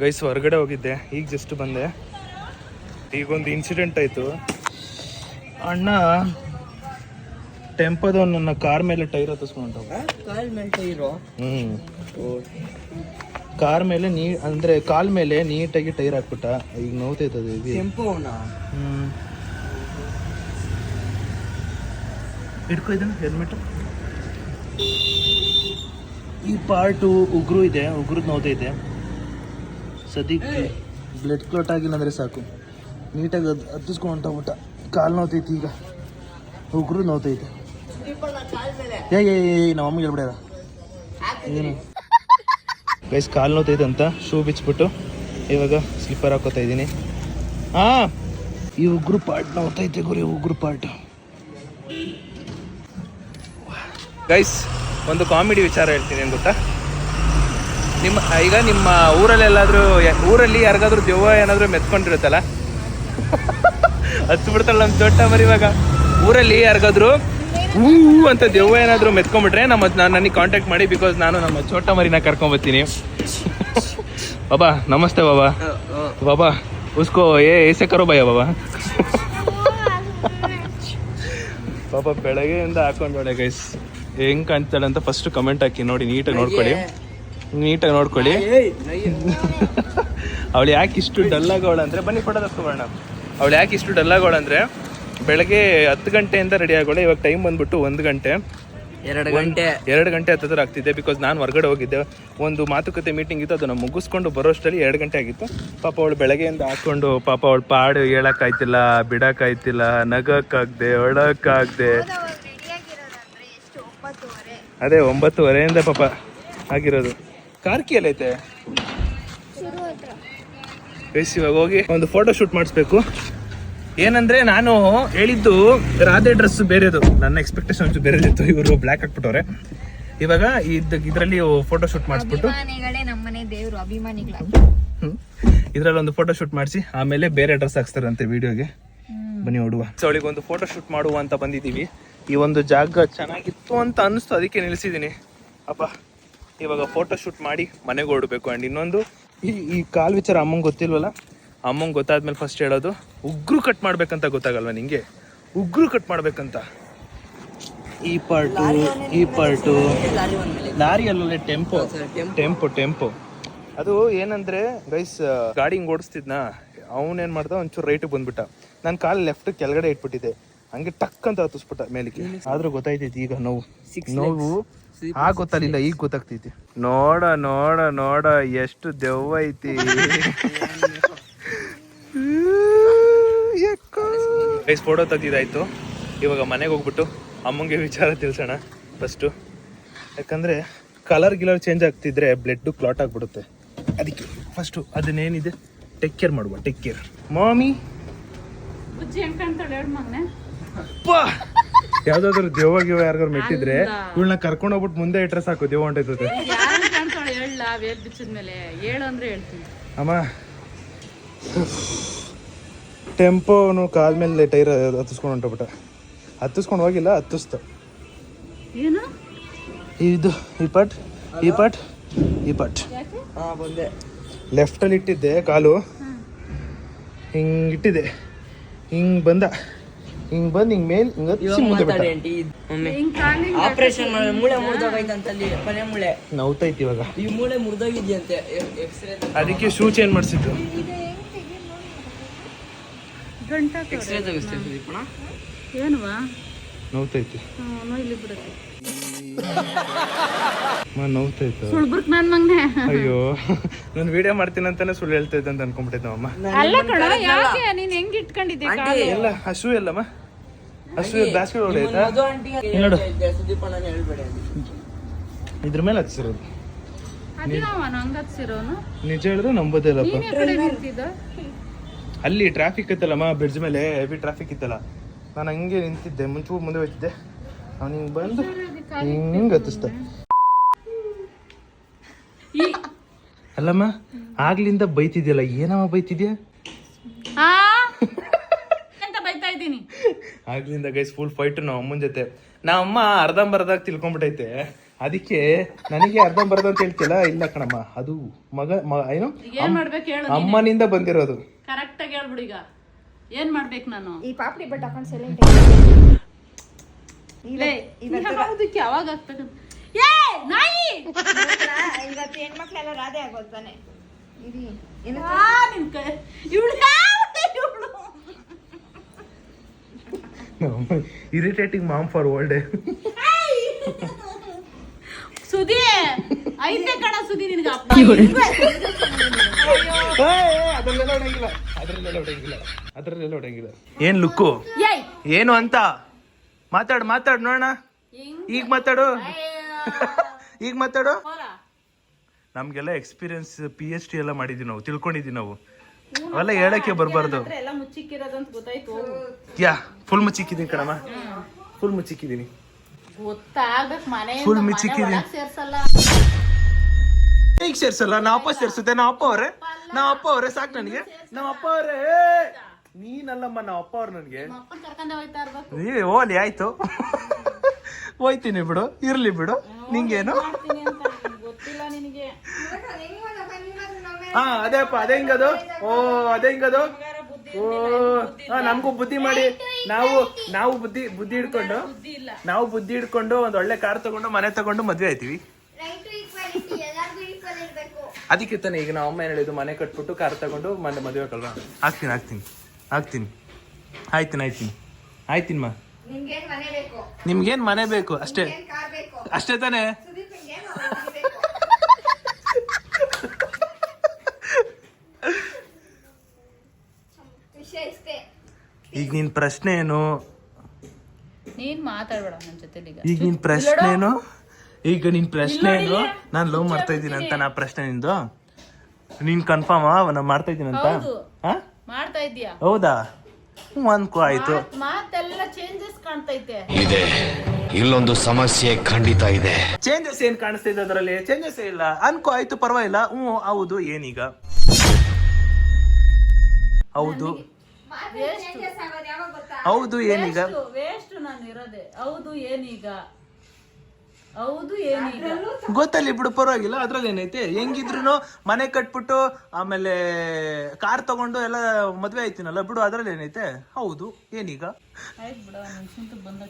Guys ಹೊರಗಡೆ ಹೋಗಿದ್ದೆ, ಈಗ ಜಸ್ಟ್ ಬಂದೆ. ಈಗೊಂದು ಇನ್ಸಿಡೆಂಟ್ ಆಯಿತು. ಅಣ್ಣ ಟೆಂಪೋದವ್ ನನ್ನ ಕಾರ್ ಮೇಲೆ ಟೈರ್ ಹತ್ತಿಸ್ಕೊಂಡ. ಕಾರ್ ಮೇಲೆ ಅಂದ್ರೆ ಕಾಲ್ ಮೇಲೆ ನೀಟಾಗಿ ಟೈರ್ ಹಾಕ್ಬಿಟ್ಟ. ಈಗ ನೋವ್ತೈತದೆ ಹಿಡ್ಕೊ ಇದನ್ನ ಹೆಲ್ಮೆಟ್. ಈ ಪಾರ್ಟು ಉಗುರು ಇದೆ, ಉಗುರು ನೋವ್ತೈತೆ ಸದ್ಯಕ್ಕೆ. ಬ್ಲಡ್ ಕ್ಲಾಟ್ ಆಗಿಲ್ಲ ಅಂದರೆ ಸಾಕು. ನೀಟಾಗಿ ಹತ್ತಿಸ್ಕೊಂಡು ಹೊಂಟೋಗ್ಬಿಟ್ಟ. ಕಾಲು ನೋವ್ತೈತಿ, ಈಗ ಉಗುರು ನೋವ್ತೈತೆ. ನಮ್ಮ ಅಮ್ಮಗೆ ಹೇಳ್ಬಿಡ್ಯಾರ ಏನು ಗೈಸ್, ಕಾಲು ನೋವ್ತೈತೆ ಅಂತ ಶೂ ಬಿಚ್ಬಿಟ್ಟು ಇವಾಗ ಸ್ಲಿಪ್ಪರ್ ಹಾಕೋತಾ ಇದ್ದೀನಿ. ಈ ಉಗುರು ಪಾರ್ಟ್ ನೋವ್ತೈತೆ ಗುರಿ, ಉಗುರು ಪಾರ್ಟ್. ಗೈಸ್ ಒಂದು ಕಾಮಿಡಿ ವಿಚಾರ ಹೇಳ್ತೀನಿ, ಏನು ಗೊತ್ತಾ? ಈಗ ನಿಮ್ಮ ಊರಲ್ಲೆಲ್ಲಾದರೂ, ಊರಲ್ಲಿ ಯಾರಿಗಾದ್ರೂ ದೆವ್ವ ಏನಾದರೂ ಮೆತ್ಕೊಂಡಿರುತ್ತಲ್ಲ, ಹತ್ತು ಬಿಡ್ತಾಳೆ ನಮ್ಮ ಚೋಟ ಮರಿ. ಇವಾಗ ಊರಲ್ಲಿ ಯಾರಿಗಾದ್ರೂ ಹೂ ಅಂತ ದೆವ್ವ ಏನಾದರೂ ಮೆತ್ಕೊಂಡ್ಬಿಟ್ರೆ ನನಗೆ ಕಾಂಟ್ಯಾಕ್ಟ್ ಮಾಡಿ, ಬಿಕಾಸ್ ನಾನು ನಮ್ಮ ಚೋಟ ಮರಿನ ಕರ್ಕೊಂಬರ್ತೀನಿ. ಬಾಬಾ ನಮಸ್ತೆ ಬಾಬಾ. ಬಾಬಾ ಉಸ್ಕೋ ಏಸೆ ಕರೋ ಭಯ ಬಾಬಾ. ಪಾಪ ಬೆಳಗ್ಗೆಯಿಂದ ಹಾಕೊಂಡೋಳೆ ಗೈಸ್. ಹೆಂಗ್ ಕಾಣ್ತಾಳೆ ಅಂತ ಫಸ್ಟ್ ಕಮೆಂಟ್ ಹಾಕಿ ನೋಡಿ, ನೀಟಾಗಿ ನೋಡ್ಕೊಳ್ಳಿ, ನೀಟಾಗಿ ನೋಡ್ಕೊಳ್ಳಿ. ಅವಳು ಯಾಕೆ ಇಷ್ಟು ಡಲ್ ಆಗೋಳ ಅಂದರೆ, ಬನ್ನಿ ಫೋಟೋ ತಗೋಣ. ಅವಳು ಯಾಕೆ ಇಷ್ಟು ಡಲ್ ಆಗೋಳ ಅಂದರೆ, ಬೆಳಗ್ಗೆ 10 ಗಂಟೆಯಿಂದ ರೆಡಿ ಆಗೋಳೆ. ಇವಾಗ ಟೈಮ್ ಬಂದ್ಬಿಟ್ಟು 1 ಗಂಟೆ, 2 ಗಂಟೆ ಹತ್ತಿರ ಆಗ್ತಿದೆ. ಬಿಕಾಸ್ ನಾನು ಹೊರಗಡೆ ಹೋಗಿದ್ದೆ, ಒಂದು ಮಾತುಕತೆ ಮೀಟಿಂಗ್ ಇತ್ತು, ಅದನ್ನು ಮುಗಿಸ್ಕೊಂಡು ಬರೋಷ್ಟರಲ್ಲಿ 2 ಗಂಟೆ ಆಗಿತ್ತು. ಪಾಪ ಅವಳು ಬೆಳಗ್ಗೆಯಿಂದ ಹಾಕೊಂಡು, ಪಾಪ ಅವಳು ಪಾಡು ಹೇಳೋಕ್ಕಾಯ್ತಿಲ್ಲ, ಬಿಡೋಕ್ಕಾಯ್ತಿಲ್ಲ, ನಗಕ್ಕಾಗ್ದೆ, ಹೊಳಕ್ಕಾಗ್ದೆ. ಅದೇ 9:30 ಪಾಪ ಆಗಿರೋದು. ಕಾರ್ಕಿ ಎಲ್ಲೈತೆ ಬೇಸ್. ಇವಾಗ ಹೋಗಿ ಒಂದು ಫೋಟೋ ಶೂಟ್ ಮಾಡಿಸ್ಬೇಕು. ಏನಂದ್ರೆ ನಾನು ಹೇಳಿದ್ದು ರಾಧೆ ಡ್ರೆಸ್ ಬೇರೆದು, ನನ್ನ ಎಕ್ಸ್ಪೆಕ್ಟೇಷನ್ ಒಂಚೂರು ಬೇರೆದಿತ್ತು. ಇವರು ಬ್ಲ್ಯಾಕ್ ಹಾಕ್ಬಿಟ್ಟವ್ರೆ. ಇವಾಗ ಇದರಲ್ಲಿ ಫೋಟೋ ಶೂಟ್ ಮಾಡಿಸ್ಬಿಟ್ಟು ಇದ್ರಲ್ಲಿ ಒಂದು ಫೋಟೋ ಶೂಟ್ ಮಾಡಿಸಿ ಆಮೇಲೆ ಬೇರೆ ಡ್ರೆಸ್ ಹಾಕ್ಸ್ತಾರಂತೆ ವಿಡಿಯೋಗೆ. ಬನ್ನಿ ಹೊಡುವ. ಸೊ ಅವಳಿಗೆ ಒಂದು ಫೋಟೋ ಶೂಟ್ ಮಾಡುವ ಅಂತ ಬಂದಿದ್ದೀವಿ. ಈ ಒಂದು ಜಾಗ ಚೆನ್ನಾಗಿತ್ತು ಅಂತ ಅನಿಸ್ತು, ಅದಕ್ಕೆ ನಿಲ್ಲಿಸಿದ್ದೀನಿ. ಅಪ್ಪ ಇವಾಗ ಫೋಟೋ ಶೂಟ್ ಮಾಡಿ ಮನೆಗೆ ಹೊರಡಬೇಕು. ಆ್ಯಂಡ್ ಇನ್ನೊಂದು, ಈ ಕಾಲ್ ವಿಚಾರ ಅಮ್ಮಂಗೆ ಗೊತ್ತಿಲ್ವಲ್ಲ. ಅಮ್ಮಂಗೆ ಗೊತ್ತಾದ್ಮೇಲೆ ಫಸ್ಟ್ ಹೇಳೋದು, ಉಗ್ರು ಕಟ್ ಮಾಡ್ಬೇಕಂತ ಗೊತ್ತಾಗಲ್ವ ನಿಂಗೆ? ಉಗ್ರು ಕಟ್ ಮಾಡ್ಬೇಕಂತ. ಈ ಪಾರ್ಟು ಲಾರಿ ಅಲ್ಲೇ ಟೆಂಪೋ. ಅದು ಏನಂದ್ರೆ ಗೈಸ್, ಗಾಡಿ ಹಿಂಗೆ ಓಡಿಸ್ತಿದ್ನ, ಅವನೇನು ಮಾಡ್ದ, ಒಂಚೂರು ರೈಟಿಗೆ ಬಂದ್ಬಿಟ್ಟ. ನನ್ನ ಕಾಲು ಲೆಫ್ಟ್ ಕೆಳಗಡೆ ಇಟ್ಬಿಟ್ಟಿದೆ, ಹಂಗೆ ಟಕ್ ಅಂತ ಹತ್ತಿಸ್ಬಿಟ್ಟ ಮೇಲಿಗೆ. ಆದ್ರೂ ಗೊತ್ತಾಯ್ತೈತಿ ಈಗ ನೋವು ಗೊತ್ತಾಗಲಿಲ್ಲ, ಈಗ ಗೊತ್ತಾಗ್ತೈತಿ. ನೋಡ ಎಷ್ಟು ದೆವ್ವ ಐತಿ. ಗೈಸ್ ಫೋಟೋ ತೆಗ್ದಿದ್ದಾಯ್ತು. ಇವಾಗ ಮನೆಗೆ ಹೋಗ್ಬಿಟ್ಟು ಅಮ್ಮಂಗೆ ವಿಚಾರ ತಿಳಿಸೋಣ ಫಸ್ಟು. ಯಾಕಂದರೆ ಕಲರ್ ಚೇಂಜ್ ಆಗ್ತಿದ್ರೆ ಬ್ಲಡ್ ಕ್ಲಾಟ್ ಆಗಿಬಿಡುತ್ತೆ. ಅದಕ್ಕೆ ಫಸ್ಟು ಅದನ್ನೇನಿದೆ ಟೇಕ್ ಕೇರ್ ಮಾಡುವ. ಟೇಕ್ ಕೇರ್ ಮಾಮಿ. ಯಾವ್ದಾದ್ರು ದೆವ್ವ ಯಾರಿಗಾರು ಮೆಟ್ಟಿದ್ರೆ ಇವಳನ್ನ ಕರ್ಕೊಂಡು ಹೋಗ್ಬಿಟ್ಟು ಮುಂದೆ ಇಟ್ರೆ ಸಾಕು, ದೆವ್ವ ಹೊಂಟೈತದೆ. ಅಮ್ಮ ಟೆಂಪೋನು ಕಾಲ್ ಮೇಲೆ ಟೈರ್ ಹತ್ತಿಸ್ಕೊಂಡು ಹೊಂಟೋಗ್ಬಿಟ್ಟ. ಹತ್ತಿಸ್ಕೊಂಡು ಹೋಗಿಲ್ಲ, ಹತ್ತಿಸ್ತ. ಇದು ಈ ಪಟ್ ಲೆಫ್ಟಲ್ಲಿ ಇಟ್ಟಿದ್ದೆ ಕಾಲು, ಹಿಂಗಿಟ್ಟಿದ್ದೆ, ಹಿಂಗೆ ಬಂದು ಹಿಂಗೆ ಮೇಲೆ ಮುಂದೆ ನೋವ್ತೈತಿ ಇವಾಗ. ಅದಕ್ಕೆ ಶೂ ಚೇಂಜ್ ಮಾಡಿಸಿದ್ದು. ನೋವ್ತೈತಿ ಅಯ್ಯೋ, ನಾನು ವಿಡಿಯೋ ಮಾಡ್ತೀನಿ ಅಂತಾನೆ ಸುಳ್ಳು ಹೇಳ್ತಾ ಇದ್ದೆ ಅಂತ ಅನ್ಕೊಂಡ್ಬಿಟ್ಟಿದ್ದೆ ಅಮ್ಮ. ಎಲ್ಲ ಹಸು ಎಲ್ಲಮ್ಮ, ಹಸು ಬ್ಯಾಸ್ಕೆಟ್ ಹೊಡೆಯುತ್ತಾ ನೋಡು, ಇದ್ರ ಮೇಲೆ ಹಚ್ಚಿರೋದು. ನಿಜ ಹೇಳಿದ್ರೆ ನಂಬೋದಿಲ್ಲಪ್ಪ. ಅಲ್ಲಿ ಟ್ರಾಫಿಕ್ ಇತ್ತಲ್ಲಮ್ಮ, ಬ್ರಿಡ್ಜ್ ಮೇಲೆ ಹೆವಿ ಟ್ರಾಫಿಕ್ ಇತ್ತಲ್ಲ, ನಾನು ಹಂಗೆ ನಿಂತಿದ್ದೆ, ಮುಂದೆ ಹೋಗ್ತಿದ್ದೆ. ಅವ್ನು ಹಿಂಗೆ ಬಂದು ಹಿಂಗೆ ಹತ್ತಿಸ್ತ. ಅಲ್ಲಮ್ಮ ಆಗ್ಲಿಂದ ಬೈತಿದ್ಯಲ್ಲ, ಏನಮ್ಮ ಬೈತಿದ್ಯಾ? ಆಗ್ಲಿಂದ ಗೈಸ್ ಫುಲ್ ಫೈಟ್ ನಮ್ಮ ಅಮ್ಮನ ಜೊತೆ. ನಮ್ಮ ಅಮ್ಮ ಅರ್ಧಂಬರ್ಧಾಗ ತಿಳ್ಕೊಂಡ್ಬಿಟ್ಟೈತೆ. ಅದಕ್ಕೆ ನನಗೆ ಅರ್ಧಂಬರ್ಧ ಅಂತ ಹೇಳ್ತಿಲ್ಲ. ಇಲ್ಲ ಕಣಮ್ಮ, ಅದು ಏನು ಏನ್ ಮಾಡ್ಬೇಕು ಹೇಳು, ಅಮ್ಮನಿಂದ ಬಂದಿರೋದು. ಕರೆಕ್ಟ್ ಆಗಿ ಹೇಳ್ಬಿಡು. ಈಗ ಏನ್ ಮಾಡ್ಬೇಕು ನಾನು? ಈ ಪಾಪಡಿ ಬಟ್ ಹಾಕೊಂಡು ಸೈಲೆಂಟ್ ಯಾವ್ದಕ್ಕೆ ಯಾವಾಗ ಆಗ್ಬೇಕು? ಏ ನಾಯಿ, ಇವತ್ತು ಹೆಣ್ಮಕ್ಳೆಲ್ಲ ರಾಧೆ ಆಗೋತಾನೆ. ನಿನ್ ಕೈ ಇವಳು ಇರಿಟೇಟಿಂಗ್ ಮಾಮ್ ಫಾರ್ ಓಲ್ಡ್. ಸುದಿ ಐತೆ ಕಣ ಸುದಿ ನಿನ್ಗೆ ಅಪ್ಪ. ಅದ್ರಲ್ಲೆಲ್ಲ ಹೊಡಂಗಿಲ್ಲ. ಏನ್ ಲುಕ್ಕು ಏನು ಅಂತ ಮಾತಾಡು ನೋಡೋಣ. ಈಗ ಮಾತಾಡು. ನಮ್ಗೆಲ್ಲ ಎಕ್ಸ್ಪೀರಿಯನ್ಸ್ PhD ಎಲ್ಲ ಮಾಡಿದೀವಿ ನಾವು, ತಿಳ್ಕೊಂಡಿದೀವಿ ನಾವು. ಅವೆಲ್ಲ ಹೇಳಕ್ಕೆ ಬರ್ಬಾರ್ದು. ಎಲ್ಲ ಮುಚ್ಚಿಕ್ಕಿರೋದಂತ ಗೊತ್ತಾಯ್ತು. ಯಾ ಫುಲ್ ಮುಚ್ಚಿಕ್ಕಿದೀನಿ ಕಣಮ್ಮ, ಫುಲ್ ಮುಚ್ಚಿಕ್ಕಿದೀನಿ. ಗೊತ್ತಾಗಕ್ ಮನೆ ಫುಲ್ ಮುಚ್ಚಿಕ್ಕಿದೀನಿ. ಸೇರ್ಸಲ್ಲ, ಈಗ ಸೇರ್ಸಲ್ಲ. ನಾ ಅಪ್ಪ ಸೇರ್ಸುತ್ತೆ. ನಾ ಅಪ್ಪ ಅವ್ರೆ ಸಾಕು ನನಗೆ. ನಮ್ಮ ಅಪ್ಪ ಅವ್ರೆ ನೀನಲ್ಲಮ್ಮ, ನಮ್ಮ ಅಪ್ಪ ಅವ್ರು ನನಗೆ. ಅಪ್ಪನ್ ಕರ್ಕೊಂಡೆ ಹೋಯ್ತಾ ಇರ್ಬೇಕು. ನೀ ಹೋಲಿ ಆಯ್ತು, ಹೋಯ್ತೀನಿ ಬಿಡು, ಇರ್ಲಿ ಬಿಡು, ನಿಂಗೇನು. ಗೊತ್ತಿಲ್ಲ ನಿನಗೆ. ಹಾ ಅದೇಪ್ಪ, ಅದೇ ಹಿಂಗದು. ಓ ಅದೇ ಹಿಂಗದು. ಓ ನಮಗೂ ಬುದ್ಧಿ ಮಾಡಿ, ನಾವು ಬುದ್ಧಿ ಹಿಡ್ಕೊಂಡು ಒಂದ್ ಒಳ್ಳೆ ಕಾರ್ ತಗೊಂಡು ಮನೆ ತಗೊಂಡು ಮದ್ವೆ ಆಯ್ತೀವಿ. ಅದಕ್ಕೆ ತಾನೆ ಈಗ ನಾವು ಅಮ್ಮ ಏನ್ ಹೇಳಿದ್ದು, ಮನೆ ಕಟ್ಬಿಟ್ಟು ಕಾರ್ ತಗೊಂಡು ಮದ್ವೆ ಕಲ್ವಾ. ಆಗ್ತೀನಿ ಮಾ. ನಿಮ್ಗೇನ್ ಮನೆ ಬೇಕು ಅಷ್ಟೇ ತಾನೆ. ಈಗ ನಿನ್ ಪ್ರಶ್ನೆ ಏನು? ನೀನ್ ಮಾತಾಡ್ಬೇಡ ನನ್ನ ಜೊತೆ. ಈಗ ನಿನ್ ಪ್ರಶ್ನೆ ಏನು? ನಾನ್ ಲವ್ ಮಾಡ್ತಾ ಇದ್ದೀನಿ ಅಂತ ನಾ ಪ್ರಶ್ನೆ ನಿಂದು. ನೀನ್ ಕನ್ಫರ್ಮ್ ನಾ ಮಾಡ್ತಾ ಇದ್ದೀನಿ ಅಂತ? ಮಾಡ್ತಾ ಇದೀಯಾ? ಹೌದಾ? ಅನ್ಕೋ ಆಯ್ತು. ಮಾತೆಲ್ಲ ಚೇಂಜಸ್ ಕಾಣ್ತೈತೆ. ಇದೆ, ಇಲ್ಲೊಂದು ಸಮಸ್ಯೆ ಖಂಡಿತ ಇದೆ. ಚೇಂಜಸ್ ಏನ್ ಕಾಣಿಸ್ತಾ ಇದೆ ಅದ್ರಲ್ಲಿ? ಚೇಂಜಸ್ ಇಲ್ಲ ಅನ್ಕೋ ಆಯ್ತು, ಪರವಾಗಿಲ್ಲ. ಹೌದು ಏನೀಗ? ಹೌದು ಏನೀಗ? ವೇಸ್ಟ್ ನಾನು ಇರೋದೆ. ಹೌದು ಏನೀಗ ಗೊತ್ತಲ್ಲಿ ಬಿಡು, ಪರವಾಗಿಲ್ಲ. ಅದ್ರಲ್ಲಿ ಏನೈತೆ? ಹೆಂಗಿದ್ರು ಮನೆ ಕಟ್ಬಿಟ್ಟು ಆಮೇಲೆ ಕಾರ್ ತಗೊಂಡು ಎಲ್ಲ ಮದ್ವೆ ಆಯ್ತೀನಲ್ಲ ಬಿಡು, ಅದ್ರಲ್ಲಿ ಏನೈತೆ? ಹೌದು ಏನೀಗ? ಆಯ್ತು ಬಿಡ, ಬಂದ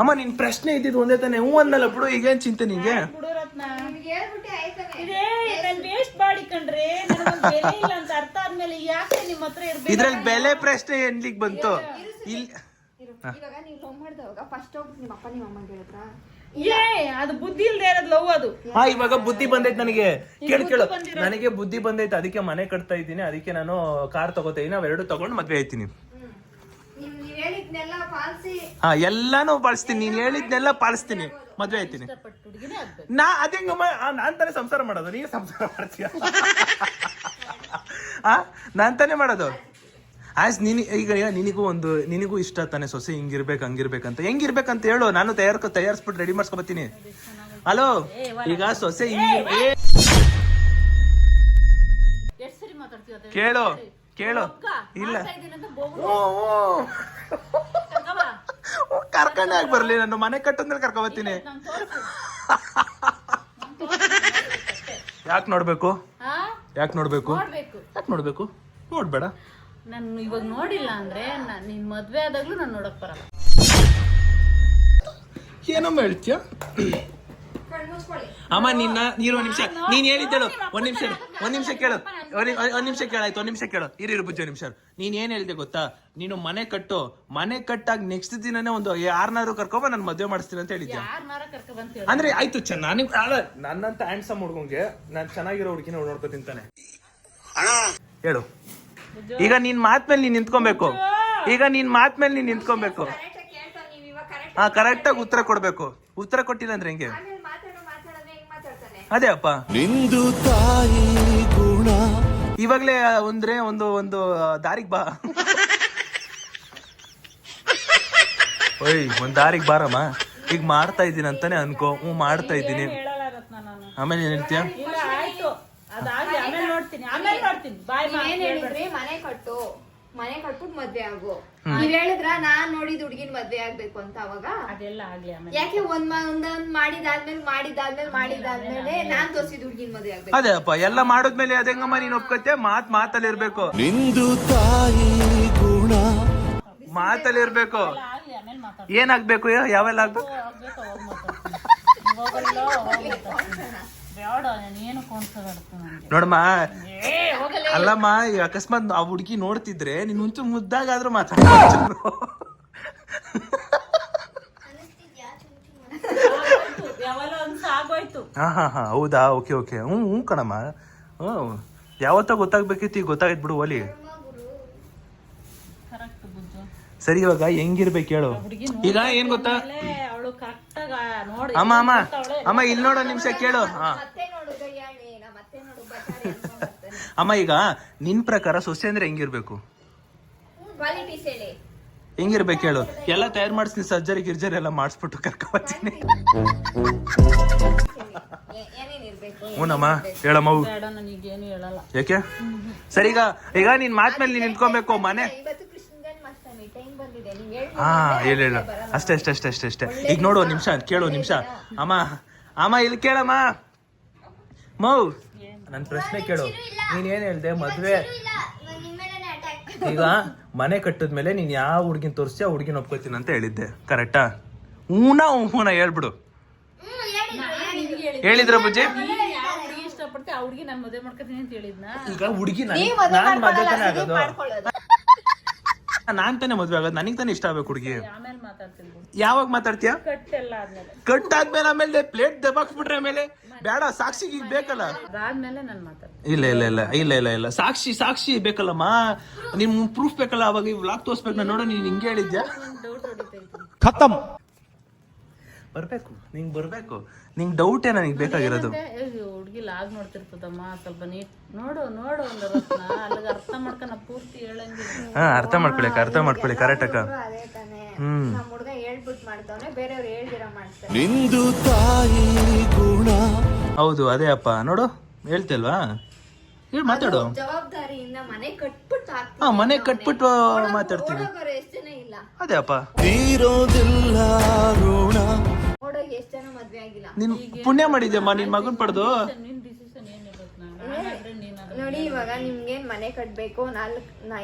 ಅಮ್ಮ ನಿನ್ ಪ್ರಶ್ನೆ ಇದ್ದಿದ್ದು ಒಂದೇ ತಾನೆ. ಅನ್ನಲ್ಲ ಬಿಡು, ಈಗೇನ್ ಚಿಂತೆ ನಿಂಗೆ? ಇದ್ರಲ್ಲಿ ಬೆಲೆ ಪ್ರಶ್ನೆ ಎಲ್ಲಿಗೆ ಬಂತು? ಅದು ಬುದ್ಧಿ ಇಲ್ದೇ ಇರೋದು ಲವ್ ಅದು. ಇವಾಗ ಬುದ್ಧಿ ಬಂದೈತೆ ನನಗೆ. ಕೇಳು, ನನಗೆ ಬುದ್ಧಿ ಬಂದೈತೆ. ಅದಕ್ಕೆ ಮನೆ ಕಟ್ತಾ ಇದ್ದೀನಿ, ಅದಕ್ಕೆ ನಾನು ಕಾರ್ ತಗೋತಾ ಇದೀನಿ. ಅವೆರಡು ತಗೊಂಡು ಮದ್ವೆ ಆಯ್ತೀನಿ. ಎಲ್ಲಾನು ಪಾಲಿಸ್ತೀನಿ. ನೀನ್ ಹೇಳಿದ್ನೆಲ್ಲ ಪಾಲಿಸ್ತೀನಿ, ಮದ್ವೆ ಆಯ್ತೀನಿ. ಅದೇಂಗಮ್ಮ, ನಾನ್ ತಾನೇ ಸಂಸಾರ ಮಾಡೋದು, ನೀನು ಸಂಸಾರ ಮಾಡ್ತೀಯ? ನಾನ್ ತಾನೇ ಮಾಡೋದು. ಈಗ ನಿನಗೂ ಇಷ್ಟ ತಾನೆ ಸೊಸೆ ಹಿಂಗಿರ್ಬೇಕು ಹಂಗಿರ್ಬೇಕಂತ. ಹೆಂಗಿರ್ಬೇಕಂತ ಹೇಳು, ನಾನು ತಯಾರಿಸ್ಬಿಟ್ಟು ರೆಡಿ ಮಾಡ್ಸ್ಕೊಬತ್ತೀನಿ. ಹಲೋ, ಈಗ ಸೊಸೆ ಕೇಳು ಇಲ್ಲ ಕರ್ಕೊಂಡೆ ಆಗಿ ಬರ್ಲಿ. ನಾನು ಮನೆ ಕಟ್ಟಂದ್ರೆ ಕರ್ಕೊಬತ್ತೀನಿ. ಯಾಕೆ ನೋಡ್ಬೇಕು? ನೋಡ್ಬೇಡ. ನಾನು ಇವಾಗ ನೋಡಿಲ್ಲ ಅಂದ್ರೆ ನಿನ್ ಮದ್ವೆ ಆದಾಗ್ಲೂ ನಾನು ನೋಡಕ್ ಬರಲ್ಲ. ಏನಮ್ಮ ಹೇಳ್ತೀಯ ಅಮ್ಮ? ನೀರು ಒಂದ್ ನಿಮಿಷ. ನೀನ್ ಹೇಳಿದ್ದೇಳು. ಒಂದ್ ನಿಮಿಷ ಕೇಳು. ಒಂದ್ ನಿಮಿಷ ಕೇಳು. ಇರು ಬುಜ್ಜಿ, ಒಂದ್ ನಿಮಿಷ. ನೀನ್ ಏನ್ ಹೇಳಿದೆ ಗೊತ್ತಾ? ನೀನು ಮನೆ ಕಟ್ಟಾಗ ನೆಕ್ಸ್ಟ್ ದಿನನೇ ಒಂದು ಯಾರನ್ನಾರು ಕರ್ಕೊಂಬ ನಾನು ಮದ್ವೆ ಮಾಡಿಸ್ತೀನಿ ಅಂತ ಹೇಳಿದ್ದೆ. ಅಂದ್ರೆ ಆಯ್ತು, ನನ್ನಂತ ಹ್ಯಾಂಡ್ಸಮ್ ಹುಡ್ಗಂಗೆ ನಾನ್ ಚೆನ್ನಾಗಿರೋ ಹುಡುಗಿನ ನೋಡ್ಕೊತೀನಿ ತಾನೆ. ಹೇಳು. ಈಗ ನಿನ್ ಮಾತ್ಮೇಲೆ ನೀನ್ ನಿಂತ್ಕೊಬೇಕು. ಕರೆಕ್ಟಾಗಿ ಉತ್ತರ ಕೊಡ್ಬೇಕು. ಉತ್ತರ ಕೊಟ್ಟಿಲ್ಲ ಅಂದ್ರೆ ಹೆಂಗೆ? ಅದೇ ಅಪ್ಪ, ನಿಂದು ತಾಯಿ ಗುಣ. ಇವಾಗ್ಲೇ ಒಂದು ದಾರಿಗೆ ಬಾ. ಒಂದ್ ದಾರಿಗೆ ಬಾರಮ್ಮ. ಈಗ ಮಾಡ್ತಾ ಇದ್ದೀನಿ ಅಂತಾನೆ ಅನ್ಕೋ. ಮಾಡ್ತಾ ಇದ್ದೀನಿ. ಆಮೇಲೆ ಏನ್ ಹೇಳ್ತೀಯ? ಮನೆ ಕಟ್ಟು. ಮನೆ ಕಟ್ಬಿಟ್ಟು ಮದ್ವೆ ಆಗು. ನೀವ್ ಹೇಳಿದ್ರ ನಾನ್ ನೋಡಿದ್ ಹುಡ್ಗಿನ್ ಮದ್ವೆ ಆಗ್ಬೇಕು ಅಂತ ಅವಾಗ ಅದೆಲ್ಲ ಆಗ್ಲಿ ಆಮೇಲೆ. ಯಾಕೆ ಒಂದೊಂದ್ ಮಾಡಿದಾದ್ಮೇಲೆ ನಾನ್ ತೋರ್ಸಿದ್ ಹುಡ್ಗಿನ್ ಮದ್ವೆ ಆಗ್ಬೇಕು. ಅದೇ ಅಪ್ಪ ಎಲ್ಲ ಮಾಡಿದ್ಮೇಲೆ ಅದ ಹೆಂಗಮ್ಮ ನೀನ್ ಒಪ್ಕತ್ತೆ ಮಾತಲ್ಲಿ ಇರ್ಬೇಕು, ನಿಂದು ತಾಯಿ ಗುಣ. ಮಾತಲ್ಲಿ ಇರ್ಬೇಕು. ಆಗ್ಲಿ ಆಮೇಲೆ ಮಾತಾಡ. ಏನಾಗ್ಬೇಕು, ಯಾವೆಲ್ಲ ಆಗ್ಬೇಕು? ಆಗ್ಬೇಕು ಅವಾಗ ಮಾತಾಡ್ತೀನಿ. ಇವಾಗೆಲ್ಲ ಅವಾಗ ಮಾತಾಡ್ತೀನಿ. ಬೇಡ ಏನು ಕೋನ್ಸೋದಾಡ್ತು ನನಗೆ. ನೋಡಮ್ಮ, ಅಲ್ಲಮ್ಮ, ಈಗ ಅಕಸ್ಮಾತ್ ಆ ಹುಡುಗಿ ನೋಡ್ತಿದ್ರೆ ನೀನ್ ಮುಂಚೆ ಮುದ್ದಾಗಾದ್ರೂ ಮಾತಾಡ್ತೀನಿ. ಯಾವಲ್ಲ ಒಂದ್ಸ ಆಗೋಯ್ತು. ಹಾ ಹೌದಾ, ಓಕೆ ಹ್ಞೂ ಕಣಮ್ಮ. ಯಾವತ್ತ ಗೊತ್ತಾಗ್ಬೇಕಿತ್ತು, ಈಗ ಗೊತ್ತಾಗೈತ್ ಬಿಡು ಒಲಿ. ಕರೆಕ್ಟ್ ಬುಜ್ಜು. ಸರಿ, ಇವಾಗ ಹೆಂಗಿರ್ಬೇಕು ಹೇಳು. ಈಗ ಏನ್ ಗೊತ್ತಾ, ಅವಳು ಕರೆಕ್ಟ್ ಆಗ ನೋಡಿ. ಅಮ್ಮ ಇಲ್ಲಿ ನೋಡೋ ನಿಮಿಷ ಕೇಳು. ಮತ್ತೆ ನೋಡು ಗಯ್ಯಾಳಿ, ಮತ್ತೆ ನೋಡು ಬಟಾರಿ ಅನ್ಕೊಂಡ್ ಬರ್ತಾನೆ. ಅಮ್ಮ, ಈಗ ನಿನ್ ಪ್ರಕಾರ ಸೊಸೆ ಅಂದ್ರೆ ಹೆಂಗಿರ್ಬೇಕು? ಕ್ವಾಲಿಟೀಸ್ ಹೇಳಿ. ಹೆಂಗಿರ್ಬೇಕು ಹೇಳು. ಎಲ್ಲ ತಯಾರು ಮಾಡಿಸ್ತೀನಿ, ಸರ್ಜರಿ ಗಿರ್ಜರಿ ಎಲ್ಲ ಮಾಡಿಸ್ಬಿಟ್ಟು ಕರ್ಕೊಂಡ್ಬರ್ತೀನಿ. ಏನೇನ್ ಇರ್ಬೇಕು? ಹ್ಞೂನಮ್ಮ, ಹೇಳಮ್ಮ. ಬೇಡ, ನನಗೇನು ಹೇಳಲ್ಲ. ಯಾಕೆ? ಸರಿ, ಈಗ ನಿನ್ ಮಾತ್ ಮೇಲೆ ನೀನ್ ನಿಂತ್ಕೊಬೇಕು. ಮನೆ ಇವತ್ತು ಕೃಷ್ಣಗನ್ ಮಾಡ್ತಾನೆ, ಟೈಮ್ ಬಂದಿದೆ. ನೀವ್ ಹೇಳಿ. ಹಾ, ಹೇಳ ಅಷ್ಟೇ. ಈಗ ನೋಡು, ನಿಮಿಷ ಕೇಳು, ನಿಮಿಷ. ಅಮ್ಮ ಇಲ್ಲಿ ಕೇಳಮ್ಮ. ಮೌ, ನನ್ ಪ್ರಶ್ನೆ ಕೇಳು. ನೀನ್ ಏನ್ ಹೇಳ್ದೆ? ಮದ್ವೆ ಈಗ ಮನೆ ಕಟ್ಟದ್ಮೇಲೆ ನೀನ್ ಯಾವ ಹುಡ್ಗಿನ್ ತೋರಿಸಿ ಆ ಹುಡ್ಗಿನ ಒಪ್ಕೋತೀನಿ ಅಂತ ಹೇಳಿದ್ದೆ, ಕರೆಕ್ಟಾ? ಹೂನ ಹೇಳ್ಬಿಡು. ಹೇಳಿದ್ರ ಬುಜ್ಜಿ? ಯಾವ ಹುಡುಗಿ ಇಷ್ಟಪಡ್ತಿ ಆ ಹುಡುಗಿ ನಾನು ಮದುವೆ ಮಾಡ್ಕೊತೀನಿ ಅಂತ ಹೇಳಿದ್ನ. ಈಗ ಹುಡುಗಿ ನಾನ್ ಮದ್ವೆ ತಾನೇ ಆಗೋದು, ನಾನ್ ತಾನೇ ಮದ್ವೆ ಆಗೋದು, ನನಗ್ ತಾನೇ ಇಷ್ಟ ಆಗ್ಬೇಕು ಹುಡುಗಿ. ಆಮೇಲೆ ಮಾತಾಡ್ತೀನಿ ಬಿಡು. ಯಾವಾಗ ಮಾತಾಡ್ತೀಯ? ಕಟ್ಟೆಲ್ಲ ಆದ್ಮೇಲೆ. ಕಟ್ಟಾದ್ಮೇಲೆ ಆಮೇಲೆ ಪ್ಲೇಟ್ ದಬಾಕ್ಸ್ಬಿಟ್ರೆ ಆಮೇಲೆ ಬೇಡ, ಸಾಕ್ಷಿಗೆ ಈಗ ಬೇಕಲ್ಲ. ಅದಾದ್ಮೇಲೆ ನಾನು ಮಾತಾಡ್ತೀನಿ. ಇಲ್ಲ ಸಾಕ್ಷಿ ಬೇಕಲ್ಲಮ್ಮ. ನಿಮ್ ಪ್ರೂಫ್ ಬೇಕಲ್ಲ. ಅವಾಗ ಈ ವ್ಲಾಗ್ ತೋರ್ಸ್ಬೇಕು. ನಾನು ನೋಡೋ, ನೀನ್ ಹಿಂಗೆ ಹೇಳಿದ್ಯಾ? ಡೌಟ್ ಹೊಡಿತೈತಿ. ಖತಮ್. ಬರ್ಬೇಕು. ನಿಂಗ್ ಡೌಟ್ ಏನ ನಿಂಗೆ ಬೇಕಾಗಿರೋದು? ಹುಡುಗಿ ಲಾಗ್ ನೋಡ್ತಿರ್ತದಮ್ಮ, ಸ್ವಲ್ಪ ನೀಟ್ ನೋಡು ಒಂದು ರತ್ನ ಅಲ್ಲಿಗೆ ಅರ್ಥ ಮಾಡ್ಕೊಂಡ ಪೂರ್ತಿ ಹೇಳಂಗಿಲ್ಲ. ಹಾ, ಅರ್ಥ ಮಾಡ್ಕೊಳ್ಳಿ ಕರೆಕ್ಟ್ ಅಕ್ಕ. ಅದೇ ತಾನೇ. ನಮ್ಮ ಹುಡ್ಗ ಹೇಳ್ಬಿಟ್ಟು ಮಾಡ್ತಾವನೆ, ಬೇರೆಯವ್ರು ಹೇಳ್ದಿರ ಮಾಡ್ತಾರೆ. ನಿಂದು ತಾಯಿ ಗುಣ. ಹೌದು, ಅದೇ ಅಪ್ಪ. ನೋಡು, ಹೇಳ್ತಿಲ್ವಾ? ಹೇಳಿ ಮಾತಾಡು. ಜವಾಬ್ದಾರಿಯಿಂದ ಮನೆ ಕಟ್ಬಿಟ್ಟು ಹಾ, ಮನೆ ಕಟ್ಬಿಟ್ಟು ಮಾತಾಡ್ತೀನಿ. ಎಷ್ಟ್ ಜನ ಇಲ್ಲ. ಅದೇ ಅಪ್ಪ. ತೀರೋದಿಲ್ಲ ಋಣ. ನೋಡೋಕೆ ಎಷ್ಟ್ ಜನ ಮದ್ವೆ ಆಗಿಲ್ಲ. ನೀನ್ ಪುಣ್ಯ ಮಾಡಿದ್ಯಮ್ಮ, ನಿನ್ ಮಗನ್ ಪಡೆದು. ನಿನ್ ಡಿಸಿಷನ್ ಏನಿರುತ್ತೆ? ನಾನಾದ್ರೆ ನೀನು ನೋಡಿ, ಇವಾಗ ನಿಮ್ಗೇನ್ ಮನೆ ಕಟ್ಬೇಕು,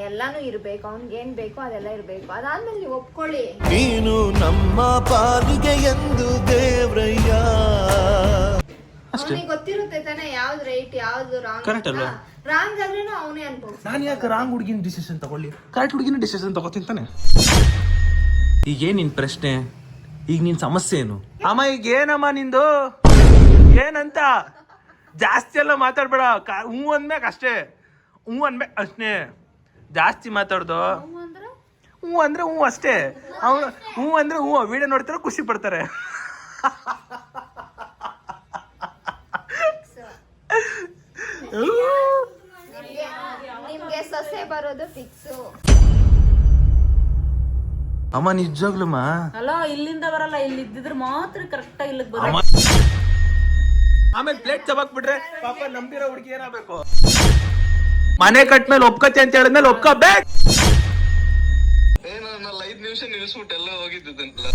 ಎಲ್ಲಾನು ಇರ್ಬೇಕು, ಅವ್ನ್ಗೇನ್ ಬೇಕು ಅದೆಲ್ಲ ಇರ್ಬೇಕು. ಅದಾದ್ಮೇಲೆ ನೀವು ಒಪ್ಕೊಳ್ಳಿ. ನೀನು ನಮ್ಮ ಪಾಲಿಗೆ ಎಂದು ದೇವ್ರಯ್ಯ. ಅವನಿಗೆ ಗೊತ್ತಿರುತ್ತೆ ತಾನೆ ಯಾವ್ದು ರೈಟ್ ಯಾವ್ದು ರಾಂಗ್. Correct ಅಲ್ವಾ? ರಾಂಗ್ ಆದ್ರೂ ಅವನೇ ಅನ್ಬೋದು. ನಾನು ಯಾಕೆ ರಾಂಗ್ ಹುಡುಗಿನ ಡಿಸಿಷನ್ ತಗೊಳ್ಳಿ? ಕರೆಕ್ಟ್ ಹುಡುಗಿನ ಡಿಸಿಷನ್ ತಗೋತೀನಿ ತಾನೆ. ಈಗೇನ್ ನಿನ್ ಪ್ರಶ್ನೆ? ಈಗ ನಿನ್ ಸಮಸ್ಯೆ ಏನು? ಅಮ್ಮ, ಈಗ ಏನಮ್ಮ ನಿಂದು? ಏನಂತ ಜಾಸ್ತಿ ಎಲ್ಲ ಮಾತಾಡ್ಬೇಡ. ಹ್ಞೂ ಅಂದ್ಮ್ಯಾಕ ಅಷ್ಟೇ. ಜಾಸ್ತಿ ಮಾತಾಡ್ದು. ಹ್ಞೂ ಅಂದ್ರೆ ಹ್ಞೂ ಅಷ್ಟೇ. ಅವ್ನು ಹ್ಞೂ ಅಂದ್ರೆ ಹ್ಞೂ. ವಿಡಿಯೋ ನೋಡ್ತಾರೆ, ಖುಷಿ ಪಡ್ತಾರೆ. ನಿಮ್ಗೆ ಸೊಸೆ ಬರೋದು ಫಿಕ್ಸ್. ಅಮ್ಮ, ನಿಜವಾಗ್ಲಮ್ಮ. ಅಲ್ಲ, ಇಲ್ಲಿಂದ ಬರಲ್ಲ, ಇಲ್ಲಿ ಇದ್ದಿದ್ರೆ ಮಾತ್ರ ಕರೆಕ್ಟ್ ಆಗಿ ಇಲ್ಲಿಗೆ ಬರ. ಆಮೇಲೆ ಪ್ಲೇಟ್ ಚಬಾಕ್ಬಿಟ್ರೆ ಪಾಪ ನಂಬಿರೋ ಹುಡುಗಿ ಏನಾಗಬೇಕು? ಮನೆ ಕಟ್ಮೇಲೆ ಒಪ್ಕತಿ ಅಂತ ಹೇಳಿದ್ಮೇಲೆ ಒಪ್ಕೋಬೇಕು. 5 ನಿಮಿಷ ನಿಲ್ಸ್ಬಿಟ್ಟು ಎಲ್ಲ ಹೋಗಿದ್ದಂತಲ್ಲ.